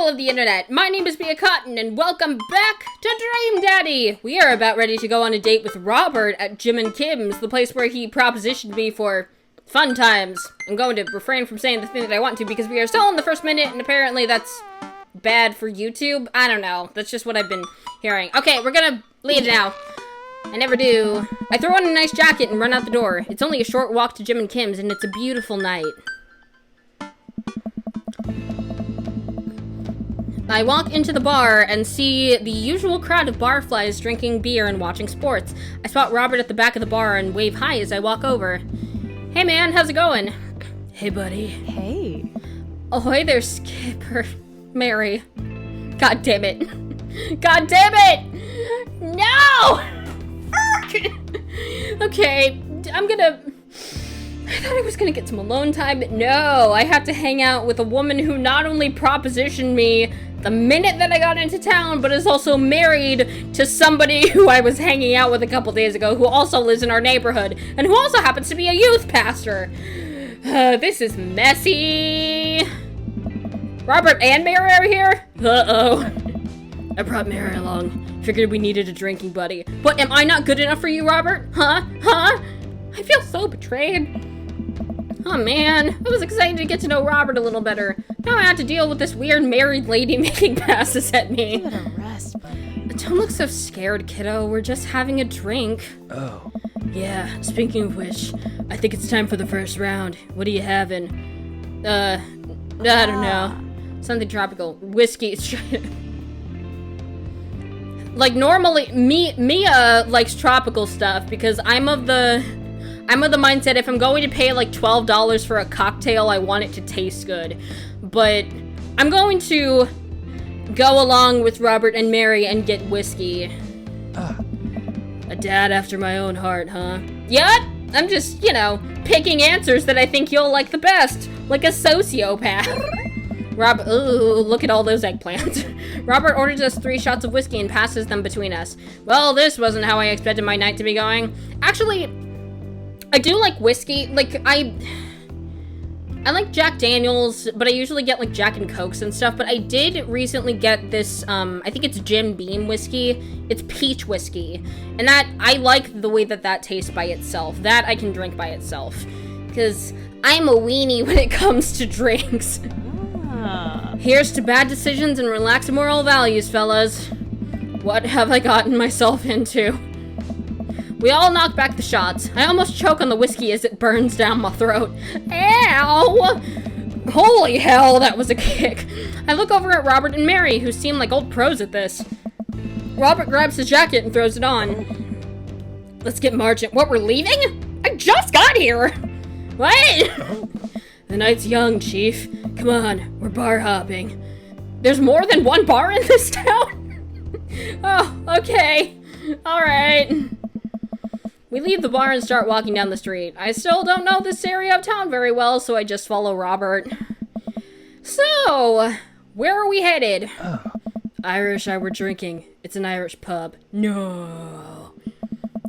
people of the internet, my name is Mia Cotton, and welcome back to Dream Daddy! We are about ready to go on a date with Robert at Jim and Kim's, the place where he propositioned me for fun times. I'm going to refrain from saying the thing that I want to because we are still in the first minute, and apparently that's bad for YouTube. I don't know. That's just what I've been hearing. Okay, we're gonna leave now. I never do. I throw on a nice jacket and run out the door. It's only a short walk to Jim and Kim's, and it's a beautiful night. I walk into the bar and see the usual crowd of barflies drinking beer and watching sports. I spot Robert at the back of the bar and wave hi as I walk over. Hey man, how's it going? Hey buddy. Hey. Ahoy there, Skipper. Mary. God damn it. God damn it! No! Okay, I thought I was gonna get some alone time, but no, I have to hang out with a woman who not only propositioned me the minute that I got into town, but is also married to somebody who I was hanging out with a couple days ago, who also lives in our neighborhood, and who also happens to be a youth pastor. This is messy. Robert and Mary are here? Uh-oh. I brought Mary along. Figured we needed a drinking buddy. What, am I not good enough for you, Robert? Huh? I feel so betrayed. Oh man, I was excited to get to know Robert a little better. Now I have to deal with this weird married lady making passes at me. Give it a rest, buddy. Don't look so scared, kiddo. We're just having a drink. Oh. Yeah, speaking of which, I think it's time for the first round. What are you having? I don't know. Something tropical. Whiskey. Like, normally, Mia likes tropical stuff because I'm of the mindset if I'm going to pay like $12 for a cocktail, I want it to taste good. But I'm going to go along with Robert and Mary and get whiskey. A dad after my own heart, huh? Yeah, I'm just, picking answers that I think you'll like the best. Like a sociopath. Ooh, look at all those eggplants. Robert orders us 3 shots of whiskey and passes them between us. Well, this wasn't how I expected my night to be going. Actually, I do like whiskey. Like, I like Jack Daniels, but I usually get, like, Jack and Cokes and stuff. But I did recently get this, I think it's Jim Beam whiskey. It's peach whiskey. And I like the way that tastes by itself. That I can drink by itself. Because I'm a weenie when it comes to drinks. Here's to bad decisions and relaxed moral values, fellas. What have I gotten myself into? We all knock back the shots. I almost choke on the whiskey as it burns down my throat. Ow! Holy hell, that was a kick. I look over at Robert and Mary, who seem like old pros at this. Robert grabs his jacket and throws it on. Let's get marching. What, we're leaving? I just got here! What? The night's young, Chief. Come on, we're bar hopping. There's more than one bar in this town? Oh, okay. Alright. We leave the bar and start walking down the street. I still don't know this area of town very well, so I just follow Robert. So, where are we headed? Oh. Irish I were drinking. It's an Irish pub. No.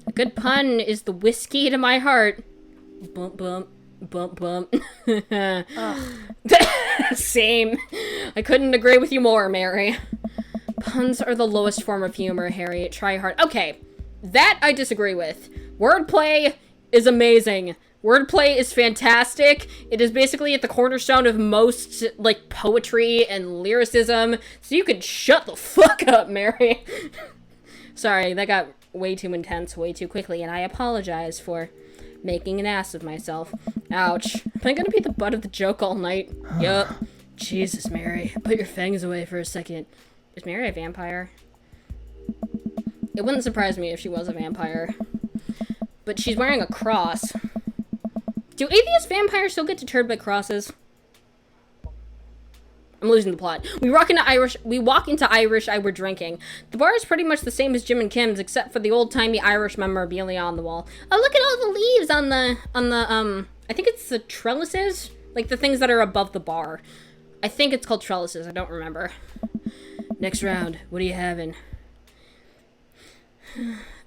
A good pun is the whiskey to my heart. Bump, bump. Bump, bump. Same. I couldn't agree with you more, Mary. Puns are the lowest form of humor, Harry. Try hard. Okay, that I disagree with. Wordplay is amazing. Wordplay is fantastic. It is basically at the cornerstone of most, like, poetry and lyricism. So you could shut the fuck up, Mary. Sorry, that got way too intense way too quickly, and I apologize for making an ass of myself. Ouch. Am I gonna be the butt of the joke all night? Yup. Jesus, Mary. Put your fangs away for a second. Is Mary a vampire? It wouldn't surprise me if she was a vampire. But she's wearing a cross. Do atheist vampires still get deterred by crosses? I'm losing the plot. We walk into Irish I were drinking. The bar is pretty much the same as Jim and Kim's, except for the old-timey Irish memorabilia on the wall. Oh, look at all the leaves on the, I think it's the trellises? Like, the things that are above the bar. I think it's called trellises, I don't remember. Next round, what are you having?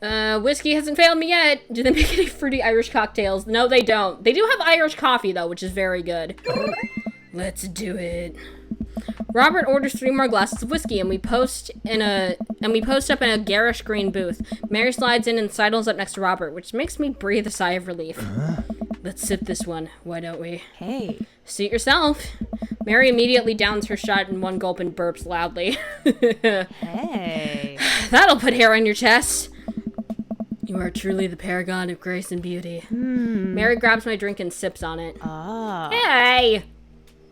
Whiskey hasn't failed me yet. Do they make any fruity Irish cocktails? No, they don't. They do have Irish coffee, though, which is very good. Let's do it. Robert orders 3 more glasses of whiskey, and we post up in a garish green booth. Mary slides in and sidles up next to Robert, which makes me breathe a sigh of relief. Let's sip this one, why don't we? Hey. Suit yourself. Mary immediately downs her shot in one gulp and burps loudly. Hey. That'll put hair on your chest. You are truly the paragon of grace and beauty. Mary grabs my drink and sips on it. Ah. Hey!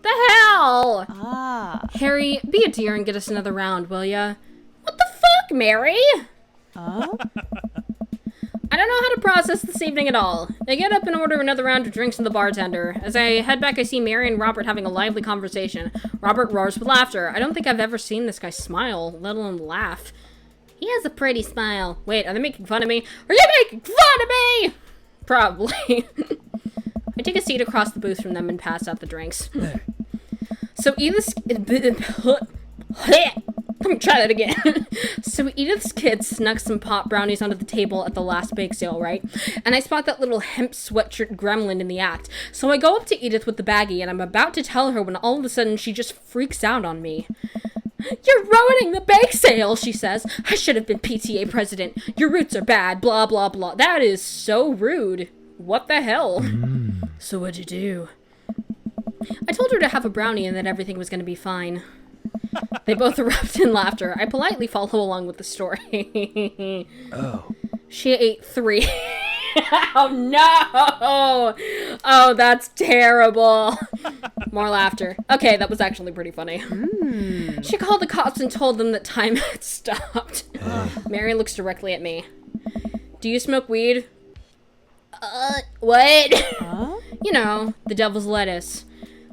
The hell? Ah. Harry, be a dear and get us another round, will ya? What the fuck, Mary? Oh? I don't know how to process this evening at all. I get up and order another round of drinks from the bartender. As I head back, I see Mary and Robert having a lively conversation. Robert roars with laughter. I don't think I've ever seen this guy smile, let alone laugh. He has a pretty smile. Wait, are they making fun of me? Are you making fun of me? Probably. I take a seat across the booth from them and pass out the drinks. So Edith's... Let me try that again. So Edith's kid snuck some pop brownies onto the table at the last bake sale, right? And I spot that little hemp sweatshirt gremlin in the act. So I go up to Edith with the baggie, and I'm about to tell her when all of a sudden she just freaks out on me. You're ruining the bake sale, she says. I should have been PTA president. Your roots are bad, blah, blah, blah. That is so rude. What the hell? So what'd you do? I told her to have a brownie and that everything was going to be fine. They both erupt in laughter. I politely follow along with the story. Oh. She ate 3. Oh, no! Oh, that's terrible. More laughter. Okay, that was actually pretty funny. She called the cops and told them that time had stopped. Mary looks directly at me. Do you smoke weed? What? Huh? You know, the devil's lettuce.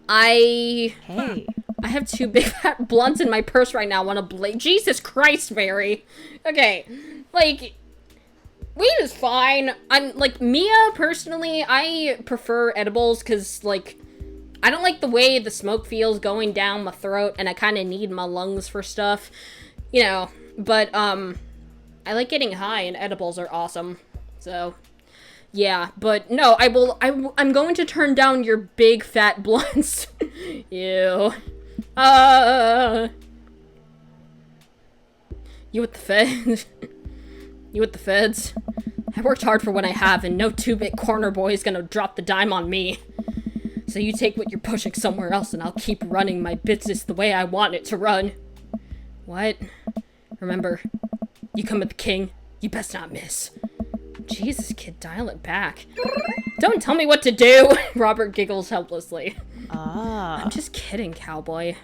I have 2 big fat blunts in my purse right now on a blade. Jesus Christ, Mary. Okay, like, weed is fine. I'm, like, Mia, personally, I prefer edibles because, like, I don't like the way the smoke feels going down my throat, and I kind of need my lungs for stuff, you know, but, I like getting high, and edibles are awesome, so... Yeah, but no, I'm going to turn down your big fat blunts. Ew. You with the feds? You with the feds? I worked hard for what I have, and no 2-bit corner boy is gonna drop the dime on me. So you take what you're pushing somewhere else, and I'll keep running my business the way I want it to run. What? Remember, you come at the king, you best not miss. Jesus, kid, dial it back. Don't tell me what to do! Robert giggles helplessly. I'm just kidding, cowboy.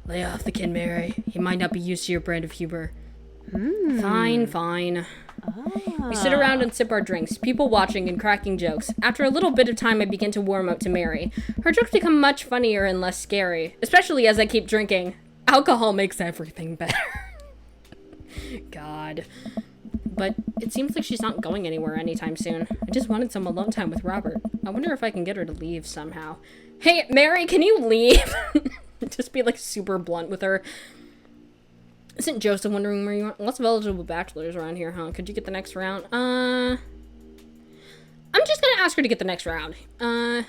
Lay off the kid, Mary. He might not be used to your brand of humor. Fine, fine. We sit around and sip our drinks, people watching and cracking jokes. After a little bit of time, I begin to warm up to Mary. Her jokes become much funnier and less scary, especially as I keep drinking. Alcohol makes everything better. God. But it seems like she's not going anywhere anytime soon. I just wanted some alone time with Robert. I wonder if I can get her to leave somehow. Hey, Mary, can you leave? Just be, like, super blunt with her. Isn't Joseph wondering where you are? Lots of eligible bachelors around here, huh? Could you get the next round? I'm just gonna ask her to get the next round. You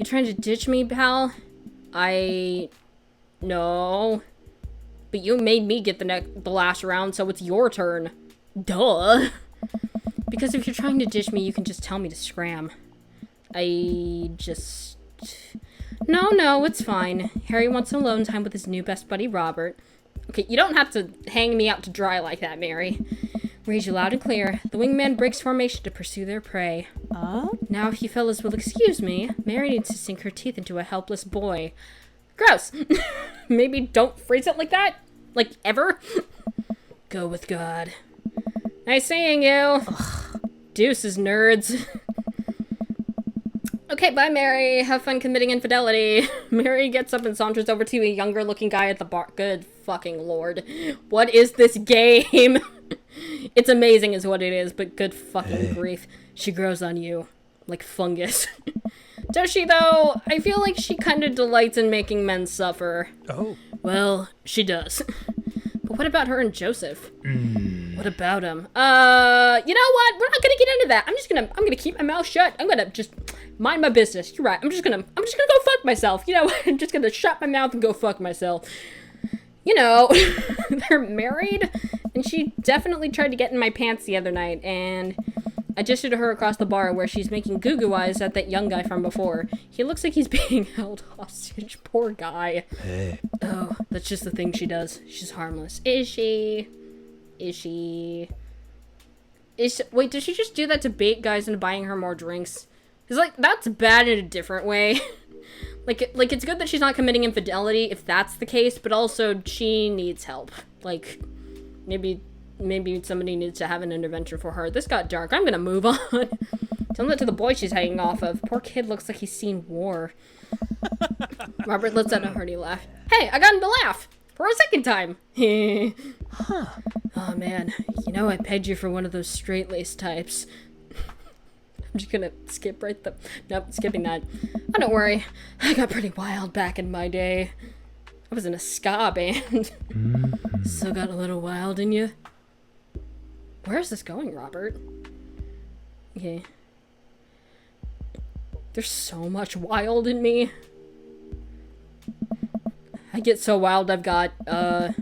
trying to ditch me, pal? No. But you made me get the last round, so it's your turn. Duh. Because if you're trying to ditch me, you can just tell me to scram. No, it's fine. Harry wants alone time with his new best buddy, Robert. Okay, you don't have to hang me out to dry like that, Mary. Read you loud and clear. The wingman breaks formation to pursue their prey. Now, if you fellas will excuse me, Mary needs to sink her teeth into a helpless boy. Gross. Maybe don't phrase it like that. Like, ever. Go with God. Nice seeing you. Deuces, nerds. Okay, bye, Mary. Have fun committing infidelity. Mary gets up and saunters over to a younger-looking guy at the bar. Good fucking lord. What is this game? It's amazing is what it is, but good fucking grief. She grows on you. Like fungus. Does she, though? I feel like she kind of delights in making men suffer. Oh. Well, she does. But what about her and Joseph? What about him? You know what? We're not gonna get into that. I'm gonna keep my mouth shut. I'm gonna just mind my business. You're right. I'm just gonna go fuck myself. You know, I'm just gonna shut my mouth and go fuck myself. You know, they're married, and she definitely tried to get in my pants the other night, and I gestured to her across the bar where she's making goo-goo eyes at that young guy from before. He looks like he's being held hostage. Poor guy. Hey. Oh, that's just the thing she does. She's harmless. Is she? Wait, did she just do that to bait guys into buying her more drinks? Because, like, that's bad in a different way. like, it's good that she's not committing infidelity, if that's the case, but also, she needs help. Like, maybe somebody needs to have an intervention for her. This got dark. I'm gonna move on. Tell that to the boy she's hanging off of. Poor kid looks like he's seen war. Robert lets out a hearty laugh. Hey, I got him to laugh! For a second time! Huh. Oh man, you know I pegged you for one of those straight-laced types. I'm just gonna skip right the... Nope, skipping that. Oh, don't worry. I got pretty wild back in my day. I was in a ska band. Still got a little wild in you. Where's this going, Robert? Okay. There's so much wild in me. I get so wild I've got, a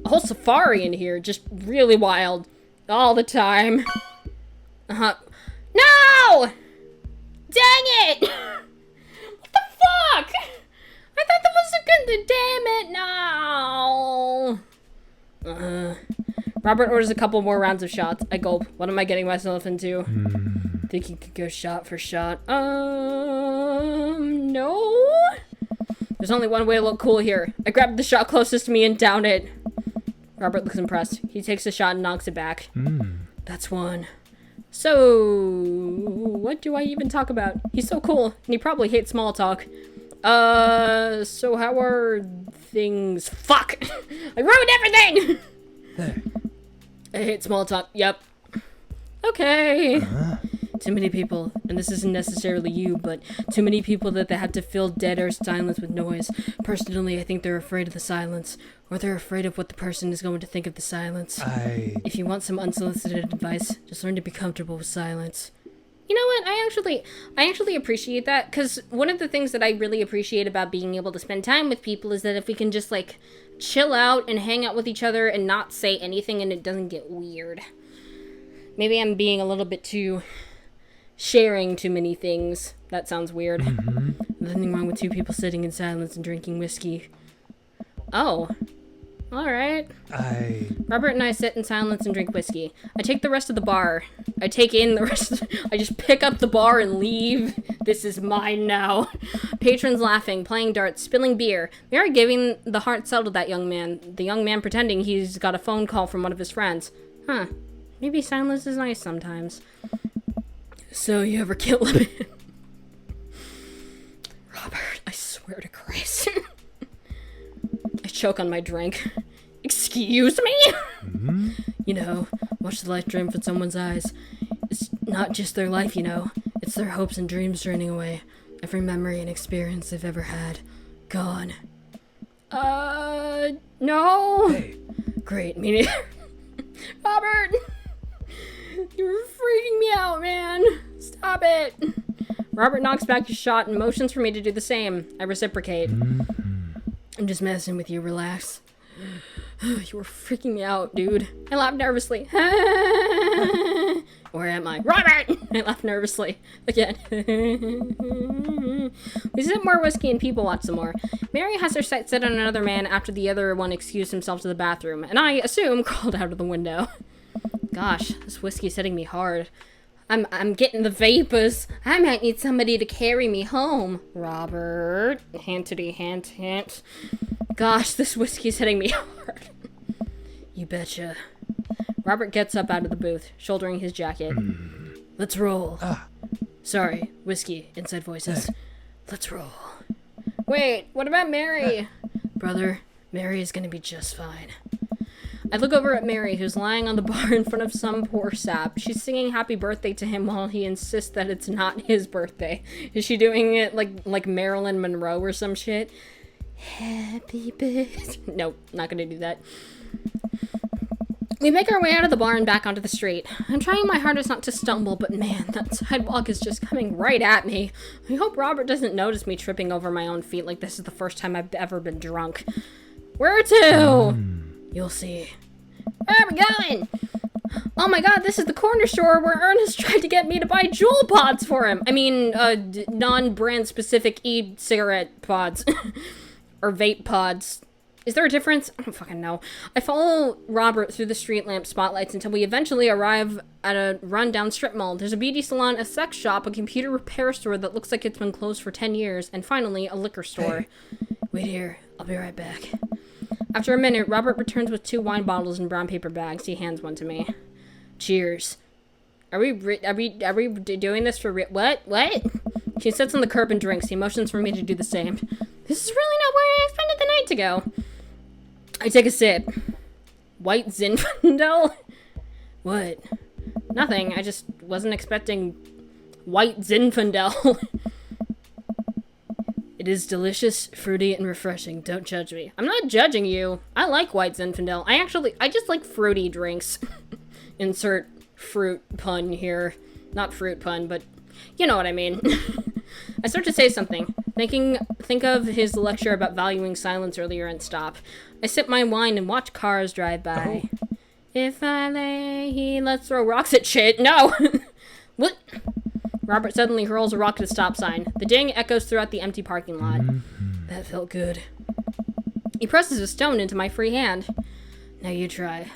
whole safari in here. Just really wild. All the time. Uh-huh. No! Dang it! What the fuck? I thought that was a good... Damn it, no! Robert orders a couple more rounds of shots. I gulp. What am I getting myself into? Think you could go shot for shot? No? There's only one way to look cool here. I grab the shot closest to me and down it. Robert looks impressed. He takes the shot and knocks it back. That's one. So, what do I even talk about? He's so cool, and he probably hates small talk. So how are things? Fuck! I ruined everything! There. I hate small talk. Yep. Okay. Too many people, and this isn't necessarily you, but too many people that they have to fill dead air silence with noise. Personally, I think they're afraid of the silence, or they're afraid of what the person is going to think of the silence. If you want some unsolicited advice, just learn to be comfortable with silence. You know what? I actually appreciate that, because one of the things that I really appreciate about being able to spend time with people is that if we can just, like, chill out and hang out with each other and not say anything and it doesn't get weird. Maybe I'm being a little bit too... sharing too many things. That sounds weird. Nothing wrong with two people sitting in silence and drinking whiskey. Oh. Alright. Robert and I sit in silence and drink whiskey. I take the rest of the bar. I just pick up the bar and leave. This is mine now. Patrons laughing, playing darts, spilling beer. Mary giving the heart cell to that young man. The young man pretending he's got a phone call from one of his friends. Huh. Maybe silence is nice sometimes. So, you ever kill a man? Robert, I swear to Christ. I choke on my drink. Excuse me? You know, watch the light drain from someone's eyes. It's not just their life, you know. It's their hopes and dreams draining away. Every memory and experience they've ever had. Gone. No. Hey. Great, me neither. Robert! You're freaking me out, man. Stop it. Robert knocks back his shot and motions for me to do the same. I reciprocate. I'm just messing with you. Relax. You were freaking me out, dude. I laughed nervously. Where am I? Robert! I laughed nervously. Again. We sip more whiskey and people watch some more. Mary has her sights set on another man after the other one excused himself to the bathroom, and I assume crawled out of the window. Gosh, this whiskey's hitting me hard. I'm getting the vapors. I might need somebody to carry me home. Robert. Hintity hint hint. Gosh, this whiskey's hitting me hard. You betcha. Robert gets up out of the booth, shouldering his jacket. Let's roll. Sorry, whiskey, inside voices. Let's roll. Wait, what about Mary? Brother, Mary is gonna be just fine. I look over at Mary, who's lying on the bar in front of some poor sap. She's singing happy birthday to him while he insists that it's not his birthday. Is she doing it like Marilyn Monroe or some shit? Happy birthday. Nope, not gonna do that. We make our way out of the bar and back onto the street. I'm trying my hardest not to stumble, but man, that sidewalk is just coming right at me. I hope Robert doesn't notice me tripping over my own feet like this is the first time I've ever been drunk. Where to? You'll see. Where are we going? Oh my god, this is the corner store where Ernest tried to get me to buy Juul pods for him. I mean, non-brand specific e-cigarette pods. Or vape pods. Is there a difference? I don't fucking know. I follow Robert through the street lamp spotlights until we eventually arrive at a rundown strip mall. There's a beauty salon, a sex shop, a computer repair store that looks like it's been closed for 10 years, and finally, a liquor store. Hey, wait here. I'll be right back. After a minute, Robert returns with 2 wine bottles in brown paper bags. He hands one to me. Cheers. Are we doing this for real? What? She sits on the curb and drinks. He motions for me to do the same. This is really not where I expected the night to go. I take a sip. White Zinfandel? What? Nothing. I just wasn't expecting white Zinfandel. It is delicious, fruity, and refreshing. Don't judge me. I'm not judging you. I like white Zinfandel. I just like fruity drinks. Insert fruit pun here. Not fruit pun, but you know what I mean. I start to say something. Think of his lecture about valuing silence earlier and stop. I sip my wine and watch cars drive by. Oh. If I lay, let's throw rocks at shit. No! What? Robert suddenly hurls a rock at a stop sign. The ding echoes throughout the empty parking lot. That felt good. He presses a stone into my free hand. Now you try.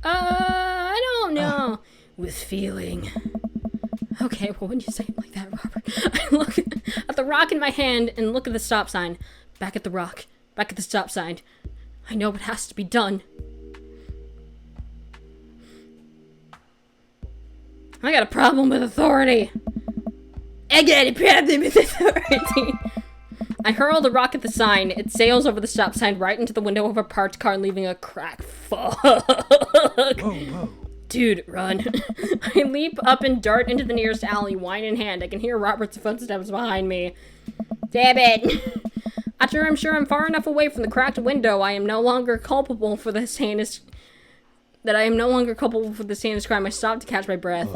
I don't know. With feeling. Okay, well, when you say it like that, Robert, I look at the rock in my hand and look at the stop sign. Back at the rock. Back at the stop sign. I know what has to be done. I got a problem with authority. I got a problem with authority. I hurl the rock at the sign. It sails over the stop sign right into the window of a parked car, leaving a crack. Fuck. Whoa. Dude, run. I leap up and dart into the nearest alley, wine in hand. I can hear Robert's footsteps behind me. Damn it. After I'm sure I'm far enough away from the cracked window, I am no longer culpable for this heinous crime. I stop to catch my breath.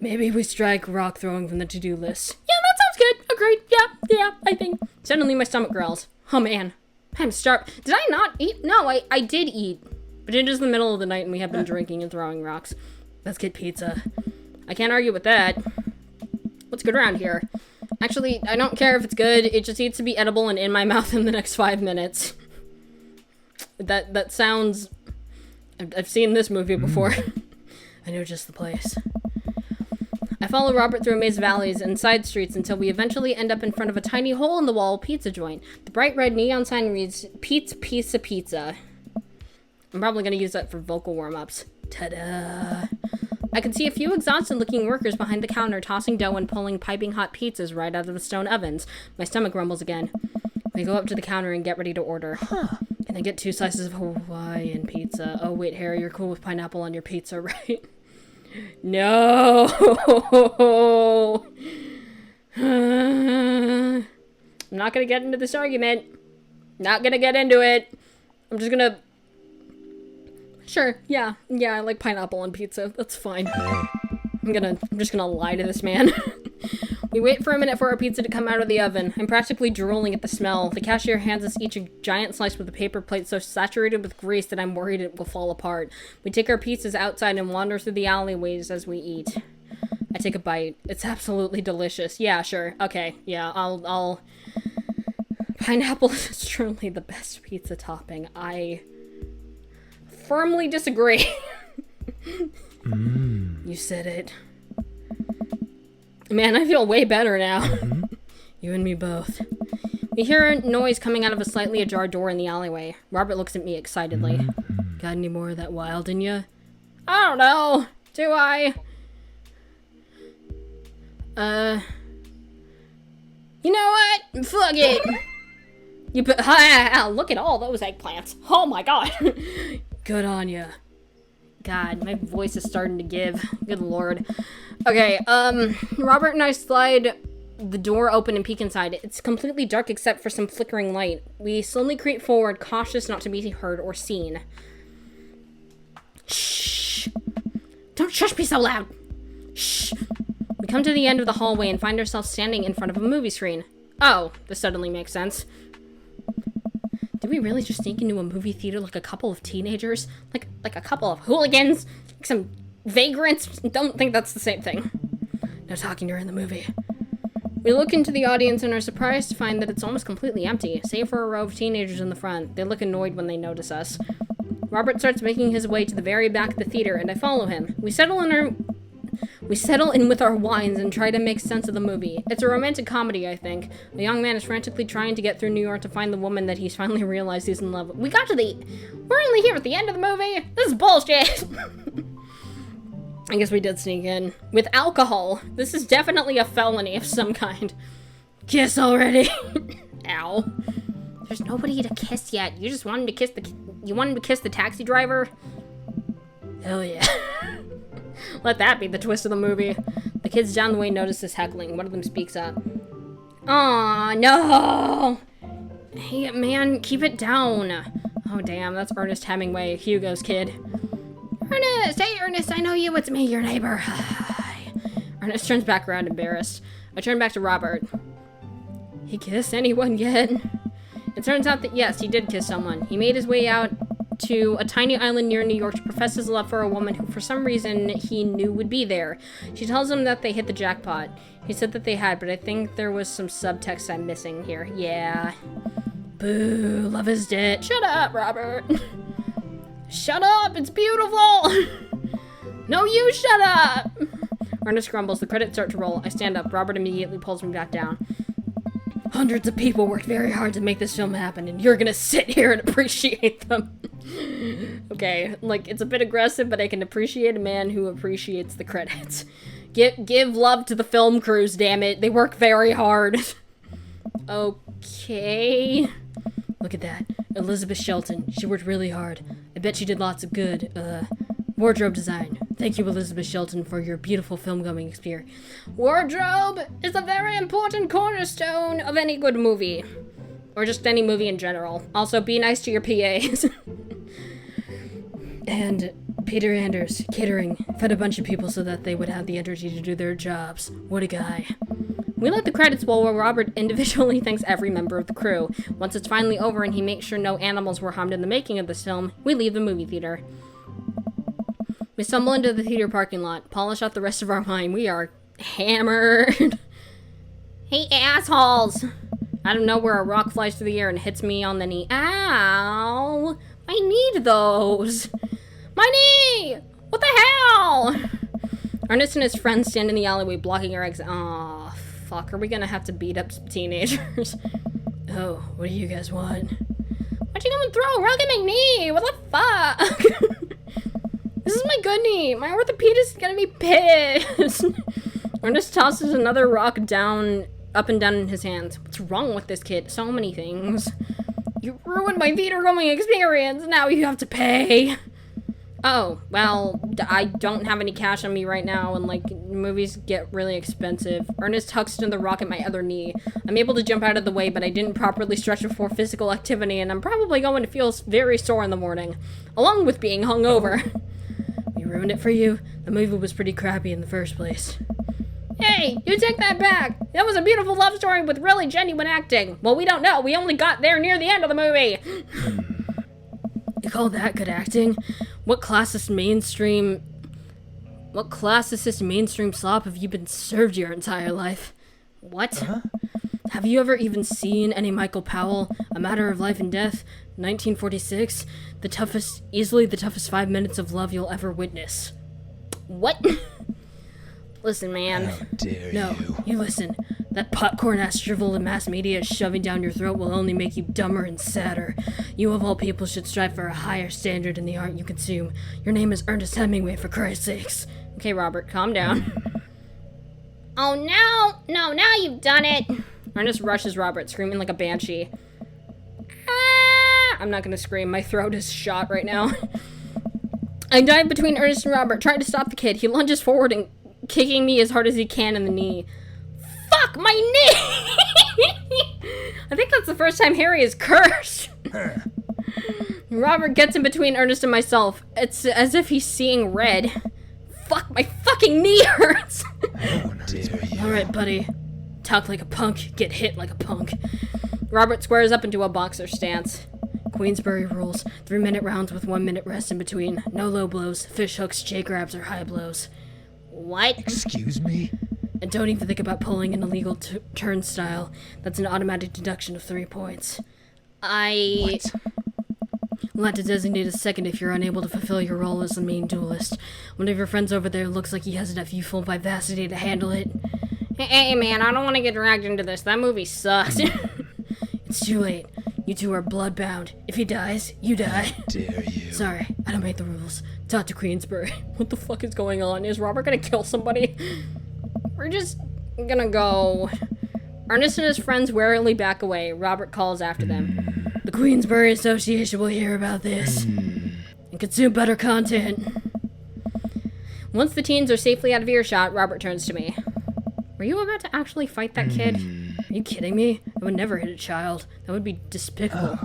Maybe we strike rock throwing from the to-do list. Yeah, that sounds good. Agreed. Yeah, I think. Suddenly my stomach growls. Oh man, I'm starved. Did I not eat? No, I did eat. But it is the middle of the night and we have been drinking and throwing rocks. Let's get pizza. I can't argue with that. What's good around here? Actually, I don't care if it's good. It just needs to be edible and in my mouth in the next 5 minutes. That sounds... I've seen this movie before. I know just the place. I follow Robert through a maze of alleys and side streets until we eventually end up in front of a tiny hole-in-the-wall pizza joint. The bright red neon sign reads, Pete's Pizza. I'm probably going to use that for vocal warm-ups. Ta-da! I can see a few exhausted-looking workers behind the counter tossing dough and pulling piping hot pizzas right out of the stone ovens. My stomach rumbles again. We go up to the counter and get ready to order. Can I get 2 slices of Hawaiian pizza? Oh, wait, Harry, you're cool with pineapple on your pizza, right? No! I'm not going to get into this argument. Not going to get into it. I'm just going to... Sure, yeah, I like pineapple on pizza. That's fine. I'm just gonna lie to this man. We wait for a minute for our pizza to come out of the oven. I'm practically drooling at the smell. The cashier hands us each a giant slice with a paper plate so saturated with grease that I'm worried it will fall apart. We take our pizzas outside and wander through the alleyways as we eat. I take a bite. It's absolutely delicious. Yeah, sure. Okay, yeah, I'll... Pineapple is truly the best pizza topping. I firmly disagree. You said it. Man, I feel way better now. You and me both. We hear a noise coming out of a slightly ajar door in the alleyway. Robert looks at me excitedly. Got any more of that wild in ya? I don't know. Do I? You know what? Fuck it. You put... look at all those eggplants. Oh my god. Good on ya. God, my voice is starting to give. Good lord. Okay, Robert and I slide the door open and peek inside. It's completely dark except for some flickering light. We slowly creep forward, cautious not to be heard or seen. Shh. Don't shush me so loud. Shh. We come to the end of the hallway and find ourselves standing in front of a movie screen. Oh, this suddenly makes sense. Did we really just sneak into a movie theater like a couple of teenagers? Like a couple of hooligans? Like some vagrants? Don't think that's the same thing. No talking during the movie. We look into the audience and are surprised to find that it's almost completely empty, save for a row of teenagers in the front. They look annoyed when they notice us. Robert starts making his way to the very back of the theater, and I follow him. We settle in with our wines and try to make sense of the movie. It's a romantic comedy, I think. A young man is frantically trying to get through New York to find the woman that he's finally realized he's in love with. We're only here at the end of the movie? This is bullshit! I guess we did sneak in. With alcohol. This is definitely a felony of some kind. Kiss already. Ow. There's nobody to kiss yet. You just wanted to kiss the taxi driver? Hell yeah. Let that be the twist of the movie. The kids down the way notice us heckling. One of them speaks up. Aw, no! Hey, man, keep it down. Oh, damn, that's Ernest Hemingway, Hugo's kid. Ernest! Hey, Ernest, I know you. It's me, your neighbor. Hi. Ernest turns back around, embarrassed. I turn back to Robert. He kissed anyone yet? It turns out that yes, he did kiss someone. He made his way out to a tiny island near New York to profess his love for a woman who for some reason he knew would be there. She tells him that they hit the jackpot. He said that they had, but I think there was some subtext I'm missing here. Yeah. Boo, love is dead. Shut up, Robert. Shut up, it's beautiful. No, you shut up. Ernest grumbles. The credits start to roll. I stand up. Robert immediately pulls me back down. Hundreds of people worked very hard to make this film happen, and you're gonna sit here and appreciate them. Okay, like, it's a bit aggressive, but I can appreciate a man who appreciates the credits. Give love to the film crews, damn it. They work very hard. Okay. Look at that. Elizabeth Shelton. She worked really hard. I bet she did lots of good, wardrobe design. Thank you, Elizabeth Shelton, for your beautiful film-going experience. Wardrobe is a very important cornerstone of any good movie. Or just any movie in general. Also, be nice to your PAs. And Peter Anders, catering, fed a bunch of people so that they would have the energy to do their jobs. What a guy. We let the credits roll while Robert individually thanks every member of the crew. Once it's finally over and he makes sure no animals were harmed in the making of this film, we leave the movie theater. We stumble into the theater parking lot, polish out the rest of our wine. We are hammered. Hey, assholes! Out of nowhere, a rock flies through the air and hits me on the knee. Ow! I need those! My knee! What the hell? Ernest and his friends stand in the alleyway blocking our exit. Aw, fuck. Are we gonna have to beat up some teenagers? Oh, what do you guys want? Why'd you come and throw a rock at my knee? What the fuck? This is my good knee. My orthopedist is gonna be pissed. Ernest tosses another rock up and down in his hands. What's wrong with this kid? So many things. You ruined my theater going experience. Now you have to pay. Oh, well, I don't have any cash on me right now, and, like, movies get really expensive. Ernest tucks into the rock at my other knee. I'm able to jump out of the way, but I didn't properly stretch before physical activity, and I'm probably going to feel very sore in the morning, along with being hungover. We ruined it for you. The movie was pretty crappy in the first place. Hey, you take that back! That was a beautiful love story with really genuine acting. Well, we don't know. We only got there near the end of the movie. You call that good acting? What classist mainstream slop have you been served your entire life? What? Have you ever even seen any Michael Powell, A Matter of Life and Death, 1946? Easily the toughest 5 minutes of love you'll ever witness. What? Listen, man. How dare No, you? you listen. That popcorn-ass drivel the mass media is shoving down your throat will only make you dumber and sadder. You of all people should strive for a higher standard in the art you consume. Your name is Ernest Hemingway, for Christ's sakes. Okay, Robert, calm down. Oh, no! No, now you've done it! Ernest rushes Robert, screaming like a banshee. Ah! I'm not gonna scream. My throat is shot right now. I dive between Ernest and Robert, trying to stop the kid. He lunges forward and kicking me as hard as he can in the knee. Fuck, my knee! I think that's the first time Harry is cursed. Robert gets in between Ernest and myself. It's as if he's seeing red. Fuck, my fucking knee hurts! How dare you? Alright, buddy. Talk like a punk, get hit like a punk. Robert squares up into a boxer stance. Queensbury rules. 3-minute rounds with 1 minute rest in between. No low blows, fish hooks, J grabs, or high blows. What? Excuse me? And don't even think about pulling an illegal turnstile. That's an automatic deduction of 3 points. What? We'll have to designate a second if you're unable to fulfill your role as the main duelist. One of your friends over there looks like he has enough youthful vivacity to handle it. Hey, man, I don't want to get dragged into this. That movie sucks. It's too late. You two are bloodbound. If he dies, you die. How dare you? Sorry, I don't make the rules. Talk to Queensbury. What the fuck is going on? Is Robert gonna kill somebody? We're just gonna go. Ernest and his friends warily back away. Robert calls after them. The Queensbury Association will hear about this and consume better content. Once the teens are safely out of earshot, Robert turns to me. Were you about to actually fight that kid? Are you kidding me? I would never hit a child. That would be despicable.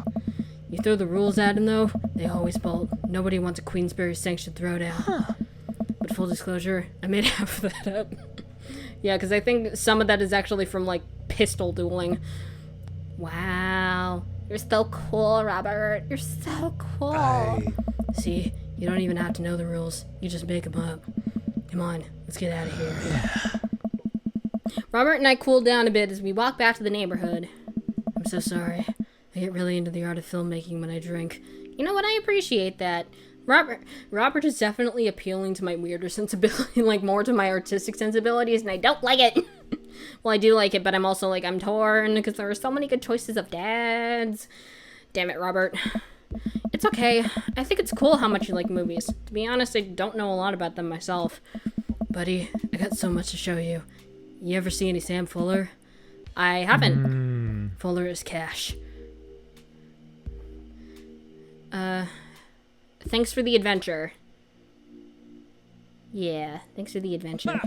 You throw the rules at him, though, they always bolt. Nobody wants a Queensbury sanctioned throwdown. But full disclosure, I made half of that up. Yeah, because I think some of that is actually from, like, pistol dueling. Wow. You're so cool, Robert. You're so cool. See, you don't even have to know the rules. You just make them up. Come on, let's get out of here. Yeah. Robert and I cool down a bit as we walk back to the neighborhood. I'm so sorry. I get really into the art of filmmaking when I drink. You know what? I appreciate that. Robert is definitely appealing to my weirder sensibility, like more to my artistic sensibilities, and I don't like it. Well, I do like it, but I'm also like, I'm torn because there are so many good choices of dads. Damn it, Robert. It's okay. I think it's cool how much you like movies. To be honest, I don't know a lot about them myself. Buddy, I got so much to show you. You ever see any Sam Fuller? I haven't. Fuller is cash. Thanks for the adventure. Yeah, thanks for the adventure.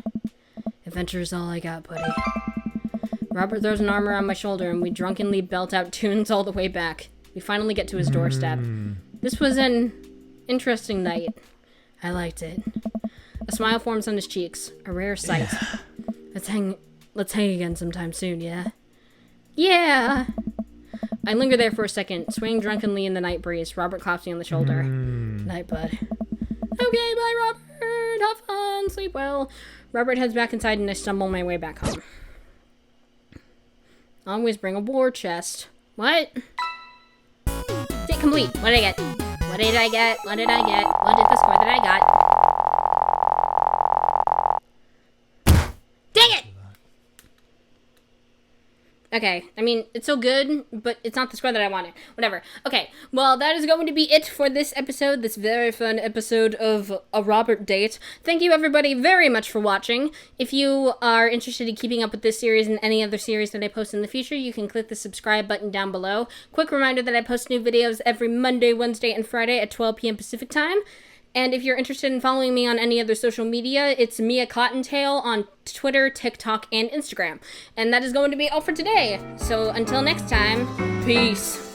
Adventure is all I got, buddy. Robert throws an arm around my shoulder and we drunkenly belt out tunes all the way back. We finally get to his doorstep. This was an interesting night. I liked it. A smile forms on his cheeks, a rare sight. Let's hang again sometime soon, yeah? Yeah! I linger there for a second, swaying drunkenly in the night breeze. Robert claps me on the shoulder. Night, bud. Okay, bye, Robert. Have fun. Sleep well. Robert heads back inside and I stumble my way back home. Always bring a war chest. What? State complete. What did I get? What did I get? What did I get? What is the score that I got? Dang it! Okay, I mean, it's so good, but it's not the score that I wanted. Whatever. Okay, well, that is going to be it for this episode, this very fun episode of A Robert Date. Thank you, everybody, very much for watching. If you are interested in keeping up with this series and any other series that I post in the future, you can click the subscribe button down below. Quick reminder that I post new videos every Monday, Wednesday, and Friday at 12 p.m. Pacific Time. And if you're interested in following me on any other social media, it's Mia Cottontail on Twitter, TikTok, and Instagram. And that is going to be all for today. So until next time, peace.